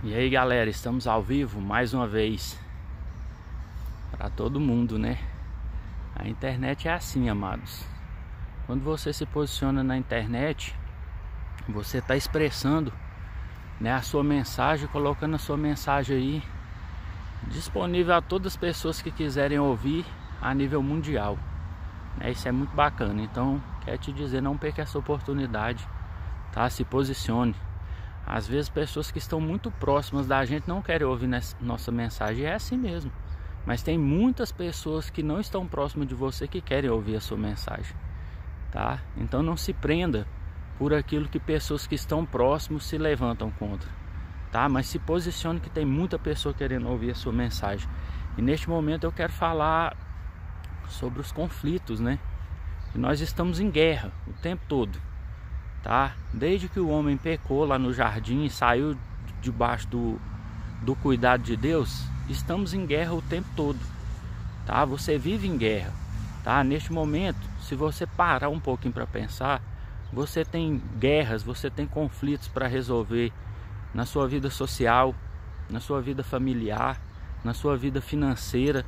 E aí galera, estamos ao vivo mais uma vez para todo mundo, né? A internet é assim, amados. Quando você se posiciona na internet, você está expressando, né, a sua mensagem, colocando a sua mensagem aí disponível a todas as pessoas que quiserem ouvir a nível mundial, né? Isso é muito bacana. Então, quero te dizer, não perca essa oportunidade, tá? Se posicione. Às vezes pessoas que estão muito próximas da gente não querem ouvir nossa mensagem. É assim mesmo. Mas tem muitas pessoas que não estão próximas de você que querem ouvir a sua mensagem, tá? Então não se prenda por aquilo que pessoas que estão próximos se levantam contra, tá? Mas se posicione, que tem muita pessoa querendo ouvir a sua mensagem. E neste momento eu quero falar sobre os conflitos, né? E nós estamos em guerra o tempo todo, tá? Desde que o homem pecou lá no jardim e saiu debaixo do cuidado de Deus, estamos em guerra o tempo todo, tá? Você vive em guerra, tá? Neste momento, se você parar um pouquinho para pensar, você tem guerras, você tem conflitos para resolver na sua vida social, na sua vida familiar, na sua vida financeira,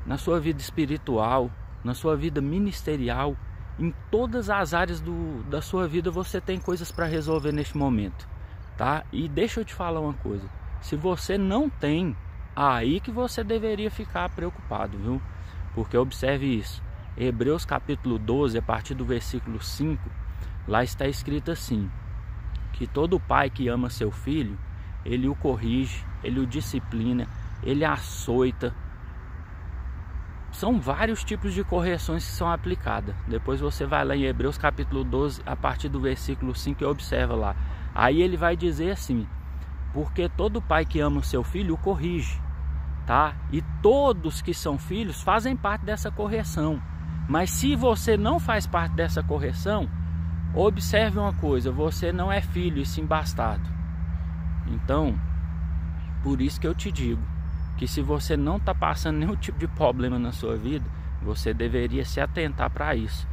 na sua vida espiritual, na sua vida ministerial. Em todas as áreas da sua vida você tem coisas para resolver neste momento, tá? E deixa eu te falar uma coisa: se você não tem, aí que você deveria ficar preocupado, viu? Porque observe isso, Hebreus capítulo 12, a partir do versículo 5, lá está escrito assim: que todo pai que ama seu filho, ele o corrige, ele o disciplina, ele açoita. São vários tipos de correções que são aplicadas. Depois você vai lá em Hebreus capítulo 12, a partir do versículo 5, e observa lá. Aí ele vai dizer assim: porque todo pai que ama o seu filho o corrige, tá? E todos que são filhos fazem parte dessa correção. Mas se você não faz parte dessa correção, observe uma coisa: você não é filho e sim bastardo. Então, por isso que eu te digo que se você não está passando nenhum tipo de problema na sua vida, você deveria se atentar para isso,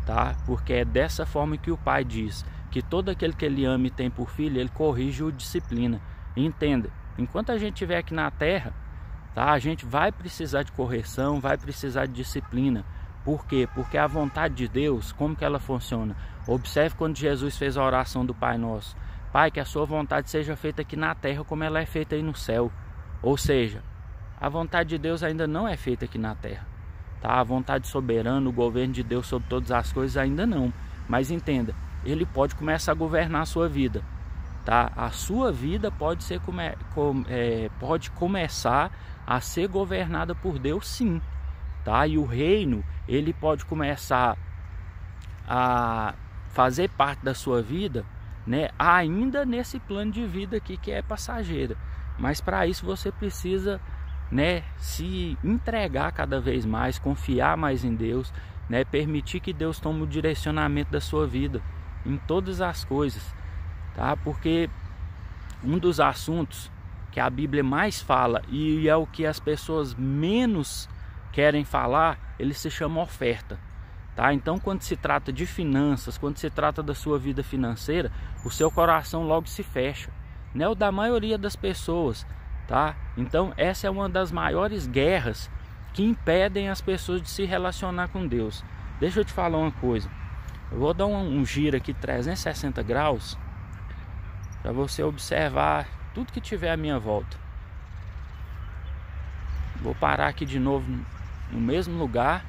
tá? Porque é dessa forma que o pai diz que todo aquele que ele ama e tem por filho, ele corrige ou disciplina. E entenda, enquanto a gente estiver aqui na terra, tá, a gente vai precisar de correção, vai precisar de disciplina. Por quê? Porque a vontade de Deus, como que ela funciona? Observe quando Jesus fez a oração do Pai Nosso: Pai, que a sua vontade seja feita aqui na terra como ela é feita aí no céu. Ou seja, a vontade de Deus ainda não é feita aqui na terra, tá? A vontade soberana, o governo de Deus sobre todas as coisas ainda não. Mas entenda, ele pode começar a governar a sua vida, tá? A sua vida pode pode começar a ser governada por Deus, sim, tá? E o reino, ele pode começar a fazer parte da sua vida, né? Ainda nesse plano de vida aqui que é passageira. Mas para isso você precisa, né, se entregar cada vez mais, confiar mais em Deus, né, permitir que Deus tome o direcionamento da sua vida em todas as coisas, tá? Porque um dos assuntos que a Bíblia mais fala e é o que as pessoas menos querem falar, ele se chama oferta, tá? Então, quando se trata de finanças, quando se trata da sua vida financeira, o seu coração logo se fecha, né? O da maioria das pessoas, tá? Então essa é uma das maiores guerras que impedem as pessoas de se relacionar com Deus. Deixa eu te falar uma coisa, eu vou dar um giro aqui 360 graus para você observar tudo que tiver à minha volta. Vou parar aqui de novo no mesmo lugar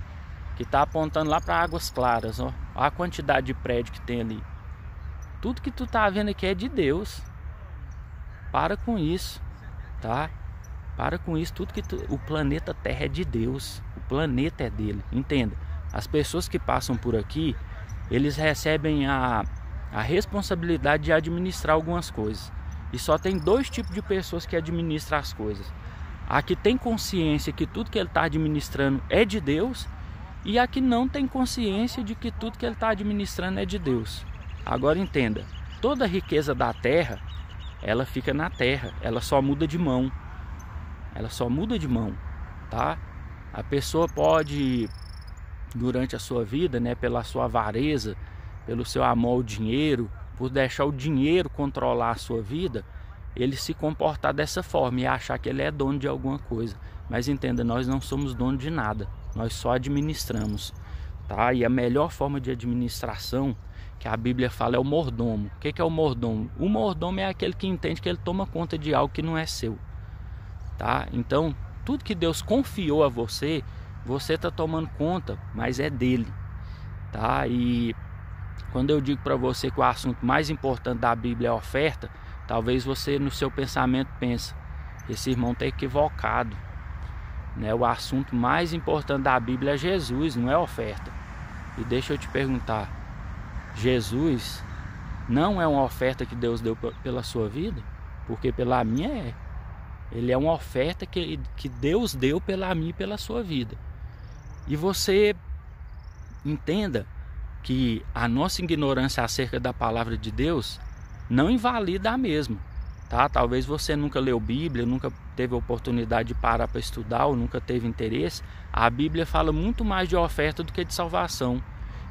que está apontando lá para Águas Claras, ó. Olha a quantidade de prédio que tem ali. Tudo que tu tá vendo aqui é de Deus. Para com isso, tá? Para com isso. O planeta Terra é de Deus. O planeta é dele. Entenda, as pessoas que passam por aqui, eles recebem a responsabilidade de administrar algumas coisas. E só tem dois tipos de pessoas que administram as coisas: a que tem consciência que tudo que ele está administrando é de Deus, e a que não tem consciência de que tudo que ele está administrando é de Deus. Agora entenda, toda a riqueza da terra, ela fica na terra, ela só muda de mão. Ela só muda de mão, tá? A pessoa pode, durante a sua vida, né, pela sua avareza, pelo seu amor ao dinheiro, por deixar o dinheiro controlar a sua vida, ele se comportar dessa forma e achar que ele é dono de alguma coisa. Mas entenda, nós não somos dono de nada, nós só administramos, tá? E a melhor forma de administração que a Bíblia fala é o mordomo. O que é o mordomo? O mordomo é aquele que entende que ele toma conta de algo que não é seu, tá? Então, tudo que Deus confiou a você, você está tomando conta, mas é dele, tá? E quando eu digo para você que o assunto mais importante da Bíblia é a oferta, talvez você no seu pensamento pense, esse irmão está equivocado, né? O assunto mais importante da Bíblia é Jesus, não é a oferta. E deixa eu te perguntar, Jesus não é uma oferta que Deus deu pela sua vida? Porque pela minha é. Ele é uma oferta que Deus deu pela minha e pela sua vida. E você entenda que a nossa ignorância acerca da palavra de Deus não invalida a mesma, tá? Talvez você nunca leu Bíblia, nunca teve a oportunidade de parar para estudar ou nunca teve interesse. A Bíblia fala muito mais de oferta do que de salvação.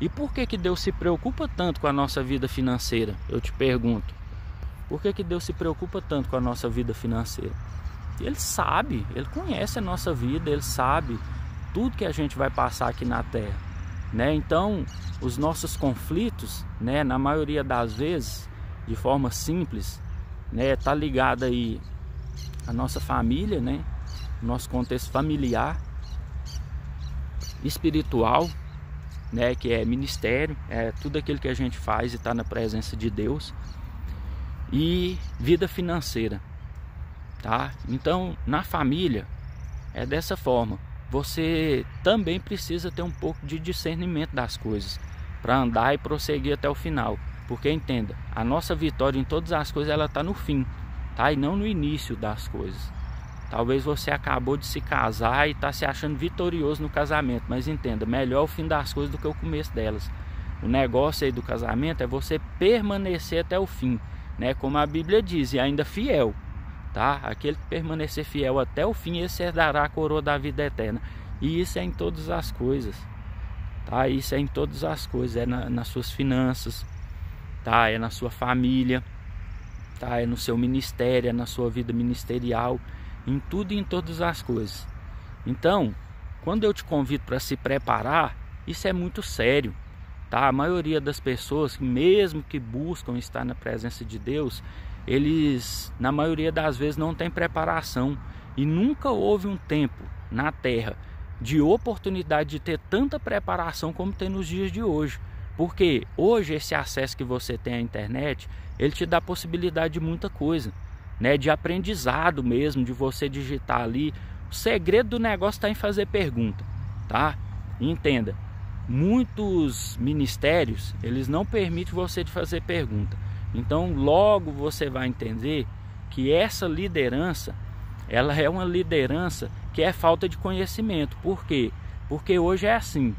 E por que Deus se preocupa tanto com a nossa vida financeira? Eu te pergunto. Por que Deus se preocupa tanto com a nossa vida financeira? Ele sabe, Ele conhece a nossa vida, Ele sabe tudo que a gente vai passar aqui na Terra, né? Então, os nossos conflitos, né, na maioria das vezes, de forma simples, né, tá ligado aí à nossa família, né, nosso contexto familiar, espiritual, né, que é ministério, é tudo aquilo que a gente faz e está na presença de Deus, e vida financeira, tá? Então, na família é dessa forma. Você também precisa ter um pouco de discernimento das coisas para andar e prosseguir até o final, porque entenda, a nossa vitória em todas as coisas ela está no fim, tá? E não no início das coisas. Talvez você acabou de se casar e está se achando vitorioso no casamento, mas entenda, melhor o fim das coisas do que o começo delas. O negócio aí do casamento é você permanecer até o fim, né? Como a Bíblia diz, e ainda fiel, tá? Aquele que permanecer fiel até o fim, esse herdará a coroa da vida eterna. E isso é em todas as coisas, tá? Isso é em todas as coisas, é nas suas finanças, tá? É na sua família, tá? É no seu ministério, é na sua vida ministerial, em tudo e em todas as coisas. Então, quando eu te convido para se preparar, isso é muito sério, tá? A maioria das pessoas, mesmo que buscam estar na presença de Deus, eles, na maioria das vezes, não têm preparação. E nunca houve um tempo na Terra de oportunidade de ter tanta preparação como tem nos dias de hoje. Porque hoje esse acesso que você tem à internet, ele te dá possibilidade de muita coisa, né? De aprendizado mesmo, de você digitar ali. O segredo do negócio está em fazer pergunta, tá? E entenda, muitos ministérios, eles não permitem você de fazer pergunta. Então logo você vai entender que essa liderança, ela é uma liderança que é falta de conhecimento. Por quê? Porque hoje é assim,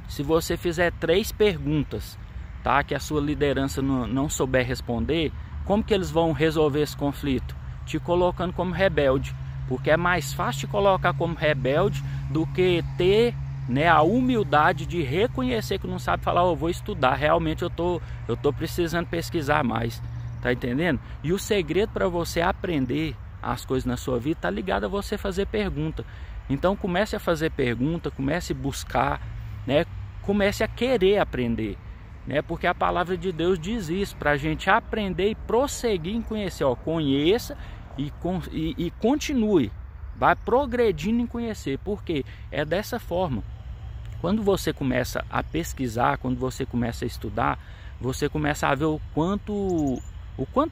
se você fizer 3 perguntas, tá, que a sua liderança não souber responder, como que eles vão resolver esse conflito? Te colocando como rebelde, porque é mais fácil te colocar como rebelde do que ter, né, a humildade de reconhecer que não sabe falar, eu vou estudar, realmente eu tô precisando pesquisar mais, tá entendendo? E o segredo para você aprender as coisas na sua vida tá ligado a você fazer pergunta. Então comece a fazer pergunta, comece a buscar, né? Comece a querer aprender, né? Porque a palavra de Deus diz isso, para a gente aprender e prosseguir em conhecer. Ó, conheça e continue, vai progredindo em conhecer, porque é dessa forma. Quando você começa a pesquisar, quando você começa a estudar, você começa a ver o quanto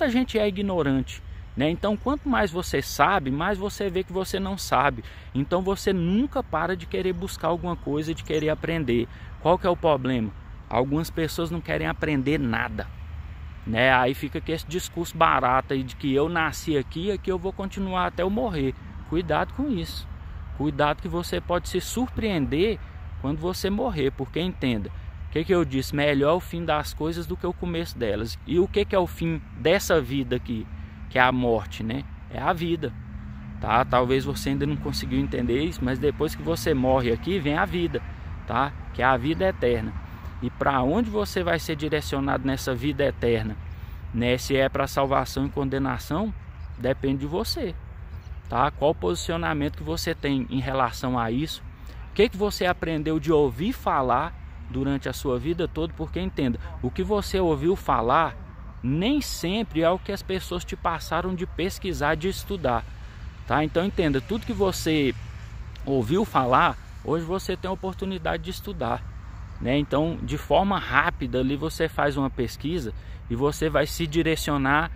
a gente é ignorante, né? Então, quanto mais você sabe, mais você vê que você não sabe. Então, você nunca para de querer buscar alguma coisa, de querer aprender. Qual que é o problema? Algumas pessoas não querem aprender nada, né? Aí fica com esse discurso barato aí de que eu nasci aqui e aqui eu vou continuar até eu morrer. Cuidado com isso. Cuidado que você pode se surpreender quando você morrer, porque entenda, o que eu disse? Melhor o fim das coisas do que o começo delas. E o que é o fim dessa vida aqui? Que é a morte, né? É a vida, tá? Talvez você ainda não conseguiu entender isso, mas depois que você morre aqui, vem a vida, tá? Que é a vida eterna. E para onde você vai ser direcionado nessa vida eterna, né? Se é para salvação e condenação, depende de você, tá? Qual o posicionamento que você tem em relação a isso? O que você aprendeu de ouvir falar durante a sua vida toda? Porque entenda, o que você ouviu falar nem sempre é o que as pessoas te passaram de pesquisar, de estudar, tá? Então entenda, tudo que você ouviu falar, hoje você tem a oportunidade de estudar, né? Então, de forma rápida ali você faz uma pesquisa e você vai se direcionar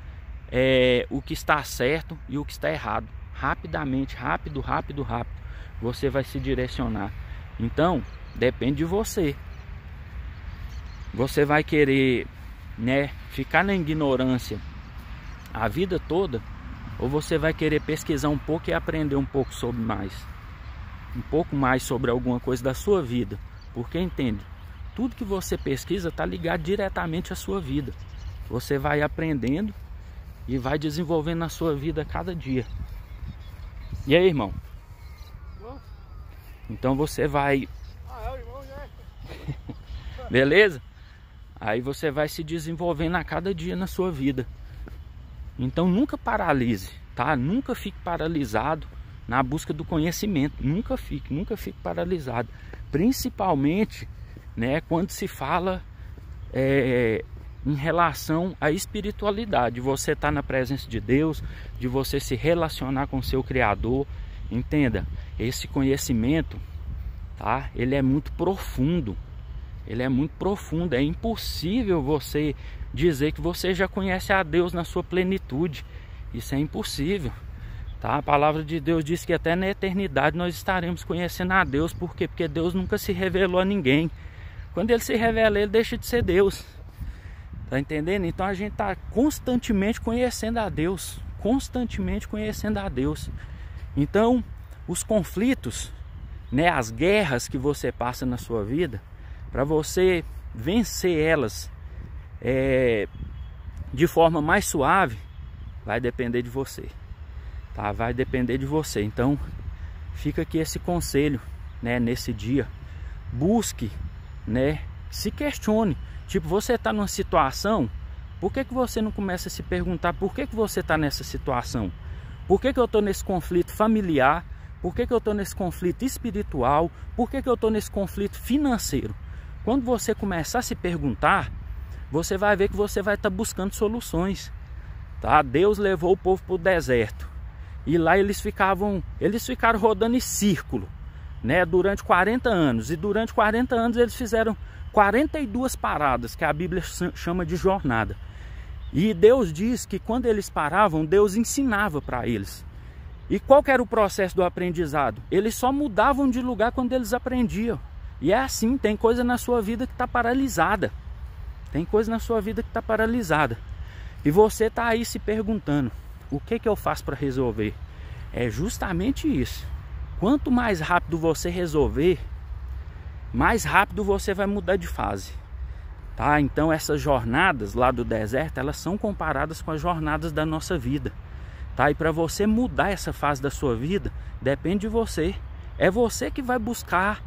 o que está certo e o que está errado. Rapidamente, rápido, você vai se direcionar. Então, depende de você. Você vai querer, né, ficar na ignorância a vida toda, ou você vai querer pesquisar um pouco e aprender um pouco mais sobre alguma coisa da sua vida? Porque entende, tudo que você pesquisa está ligado diretamente à sua vida. Você vai aprendendo e vai desenvolvendo na sua vida a cada dia. E aí, irmão? Então você vai... Beleza? Aí você vai se desenvolvendo a cada dia na sua vida. Então nunca paralise, tá? Nunca fique paralisado na busca do conhecimento. Nunca fique paralisado. Principalmente, né, quando se fala em relação à espiritualidade. Você estar na presença de Deus, de você se relacionar com o seu Criador. Entenda, esse conhecimento, tá? Ele é muito profundo. É impossível você dizer que você já conhece a Deus na sua plenitude. Isso é impossível, tá? A palavra de Deus diz que até na eternidade nós estaremos conhecendo a Deus. Por quê? Porque Deus nunca se revelou a ninguém. Quando Ele se revela, Ele deixa de ser Deus. Tá entendendo? Então a gente está constantemente conhecendo a Deus. Então, os conflitos, né, as guerras que você passa na sua vida, para você vencer elas de forma mais suave, vai depender de você, tá? Vai depender de você. Então fica aqui esse conselho, né, nesse dia. Busque, né, se questione. Tipo, você está numa situação, por que você não começa a se perguntar por que você está nessa situação? Por que eu estou nesse conflito familiar? Por que eu estou nesse conflito espiritual? Por que eu estou nesse conflito financeiro? Quando você começar a se perguntar, você vai ver que você vai estar buscando soluções, tá? Deus levou o povo para o deserto e lá eles ficaram rodando em círculo, né, durante 40 anos. E durante 40 anos eles fizeram 42 paradas, que a Bíblia chama de jornada. E Deus diz que quando eles paravam, Deus ensinava para eles. E qual que era o processo do aprendizado? Eles só mudavam de lugar quando eles aprendiam. E é assim, tem coisa na sua vida que está paralisada. E você está aí se perguntando, o que eu faço para resolver? É justamente isso. Quanto mais rápido você resolver, mais rápido você vai mudar de fase, tá? Então essas jornadas lá do deserto, elas são comparadas com as jornadas da nossa vida, tá? E para você mudar essa fase da sua vida, depende de você. É você que vai buscar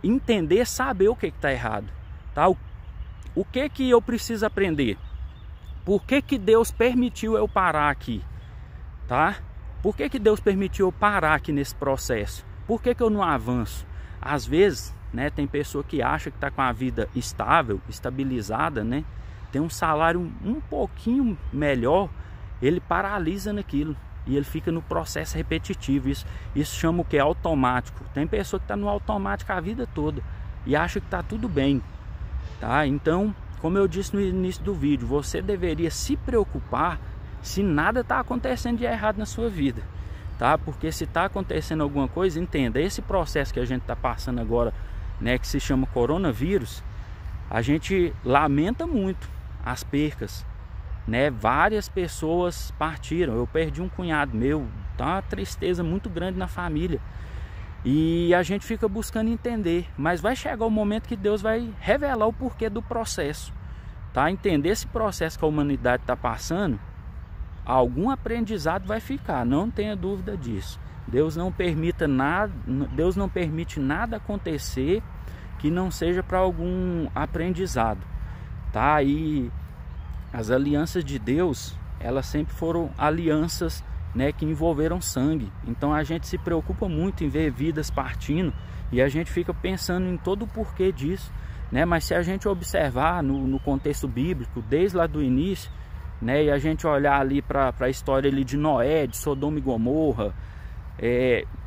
entender, saber o que está errado, tá? O que eu preciso aprender? Por que Deus permitiu eu parar aqui, tá? Por que Deus permitiu eu parar aqui nesse processo? Por que eu não avanço? Às vezes, né, tem pessoa que acha que está com a vida estável, estabilizada, né? Tem um salário um pouquinho melhor, ele paralisa naquilo e ele fica no processo repetitivo. Isso chama o que? Automático. Tem pessoa que está no automático a vida toda e acha que está tudo bem, tá? Então, como eu disse no início do vídeo, você deveria se preocupar se nada está acontecendo de errado na sua vida, tá? Porque se está acontecendo alguma coisa, entenda, esse processo que a gente está passando agora, né, que se chama coronavírus, a gente lamenta muito as percas, né? Várias pessoas partiram. Eu perdi um cunhado meu, tá uma tristeza muito grande na família. E a gente fica buscando entender, mas vai chegar o momento que Deus vai revelar o porquê do processo, tá? Entender esse processo que a humanidade está passando, algum aprendizado vai ficar, não tenha dúvida disso. Deus não permite nada acontecer que não seja para algum aprendizado, tá? E as alianças de Deus, elas sempre foram alianças, né, que envolveram sangue. Então a gente se preocupa muito em ver vidas partindo e a gente fica pensando em todo o porquê disso, né? Mas se a gente observar no contexto bíblico, desde lá do início, né, e a gente olhar ali para a história ali de Noé, de Sodoma e Gomorra,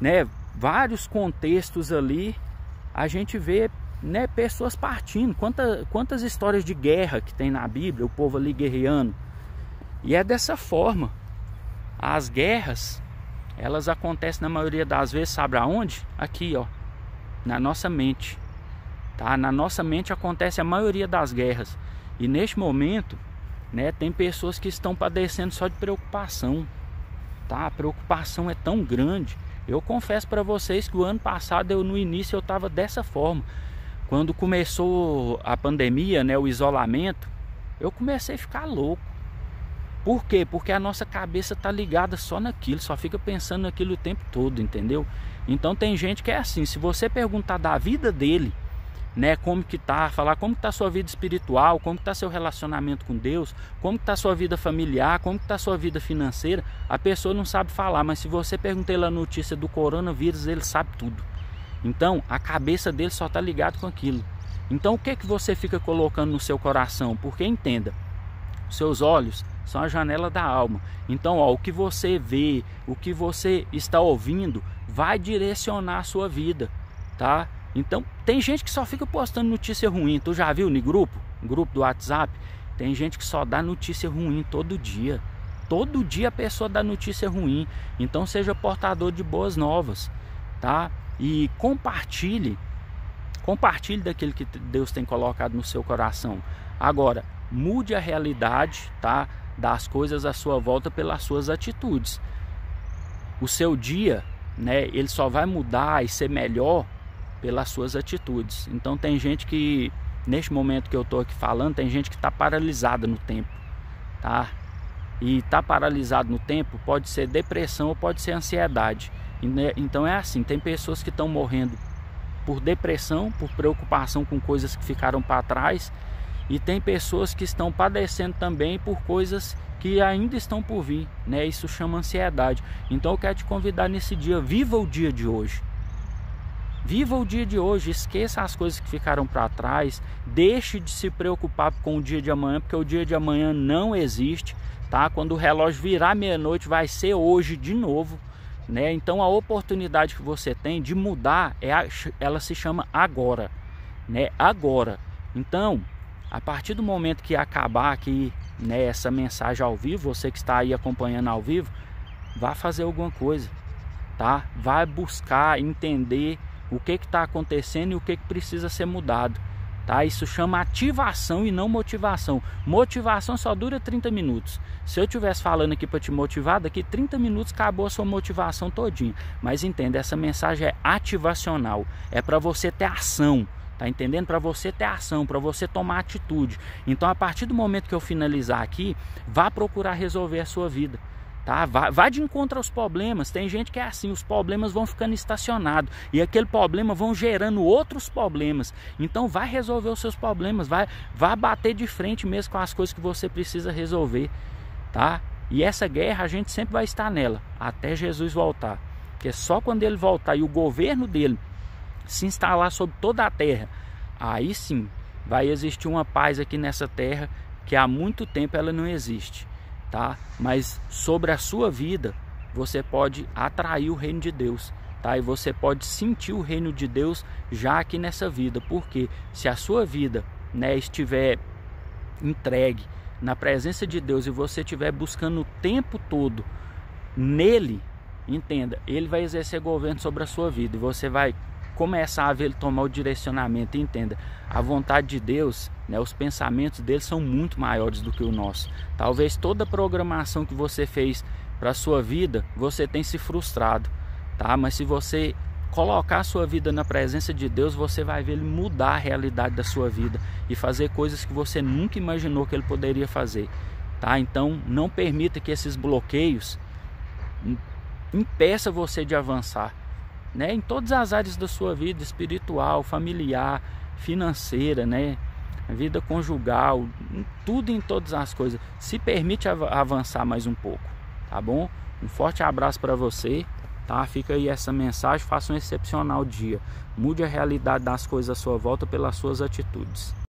né, vários contextos ali, a gente vê, né, pessoas partindo. Quantas histórias de guerra que tem na Bíblia, o povo ali guerreando. E é dessa forma. As guerras, elas acontecem na maioria das vezes, sabe aonde? Aqui, ó, na nossa mente, tá? Na nossa mente acontece a maioria das guerras. E neste momento, né, tem pessoas que estão padecendo só de preocupação, tá? A preocupação é tão grande. Eu confesso para vocês que o ano passado, no início, eu estava dessa forma. Quando começou a pandemia, né, o isolamento, eu comecei a ficar louco. Por quê? Porque a nossa cabeça tá ligada só naquilo, só fica pensando naquilo o tempo todo, entendeu? Então tem gente que é assim, se você perguntar da vida dele, né, como que tá, falar como que tá a sua vida espiritual, como que tá seu relacionamento com Deus, como que tá a sua vida familiar, como que tá a sua vida financeira, a pessoa não sabe falar, mas se você perguntar ele a notícia do coronavírus, ele sabe tudo. Então a cabeça dele só tá ligada com aquilo. Então o que que você fica colocando no seu coração? Porque entenda, seus olhos são a janela da alma. Então, ó, o que você vê, o que você está ouvindo, vai direcionar a sua vida, tá? Então, tem gente que só fica postando notícia ruim. Tu já viu no grupo do WhatsApp? Tem gente que só dá notícia ruim todo dia. Todo dia a pessoa dá notícia ruim. Então, seja portador de boas novas, tá? E compartilhe daquilo que Deus tem colocado no seu coração. Agora, mude a realidade, tá, das coisas à sua volta pelas suas atitudes. O seu dia, né, ele só vai mudar e ser melhor pelas suas atitudes. Então tem gente que, neste momento que eu estou aqui falando, tem gente que está paralisada no tempo, tá? E tá paralisado no tempo pode ser depressão ou pode ser ansiedade. Então é assim, tem pessoas que estão morrendo por depressão, por preocupação com coisas que ficaram para trás. E tem pessoas que estão padecendo também por coisas que ainda estão por vir, né? Isso chama ansiedade. Então eu quero te convidar nesse dia, viva o dia de hoje. Viva o dia de hoje, esqueça as coisas que ficaram para trás, deixe de se preocupar com o dia de amanhã, porque o dia de amanhã não existe, tá? Quando o relógio virar meia-noite vai ser hoje de novo, né? Então a oportunidade que você tem de mudar, ela se chama agora, né? Agora. Então, a partir do momento que acabar aqui, né, essa mensagem ao vivo, você que está aí acompanhando ao vivo, vá fazer alguma coisa, tá? Vai buscar entender o que está acontecendo e o que precisa ser mudado, tá? Isso chama ativação e não motivação. Motivação só dura 30 minutos. Se eu estivesse falando aqui para te motivar, daqui 30 minutos acabou a sua motivação todinha. Mas entenda, essa mensagem é ativacional, é para você ter ação. Tá entendendo? Para você ter ação, para você tomar atitude. Então, a partir do momento que eu finalizar aqui, vá procurar resolver a sua vida, tá? Vá de encontro aos problemas. Tem gente que é assim, os problemas vão ficando estacionados e aquele problema vão gerando outros problemas. Então, vai resolver os seus problemas, vá bater de frente mesmo com as coisas que você precisa resolver, tá? E essa guerra a gente sempre vai estar nela até Jesus voltar. Porque só quando ele voltar e o governo dele se instalar sobre toda a terra, aí sim vai existir uma paz aqui nessa terra que há muito tempo ela não existe, tá? Mas sobre a sua vida você pode atrair o reino de Deus, tá? E você pode sentir o reino de Deus já aqui nessa vida, porque se a sua vida, né, estiver entregue na presença de Deus e você estiver buscando o tempo todo nele, entenda, ele vai exercer governo sobre a sua vida e você vai começar a ver ele tomar o direcionamento. Entenda, a vontade de Deus, né, os pensamentos dele são muito maiores do que o nosso. Talvez toda a programação que você fez para a sua vida, você tenha se frustrado, tá? Mas se você colocar a sua vida na presença de Deus, você vai ver ele mudar a realidade da sua vida e fazer coisas que você nunca imaginou que ele poderia fazer, tá? Então não permita que esses bloqueios impeçam você de avançar, né, em todas as áreas da sua vida, espiritual, familiar, financeira, né? vida conjugal, tudo, em todas as coisas. Se permite avançar mais um pouco, tá bom? Um forte abraço para você, tá? Fica aí essa mensagem, faça um excepcional dia. Mude a realidade das coisas à sua volta pelas suas atitudes.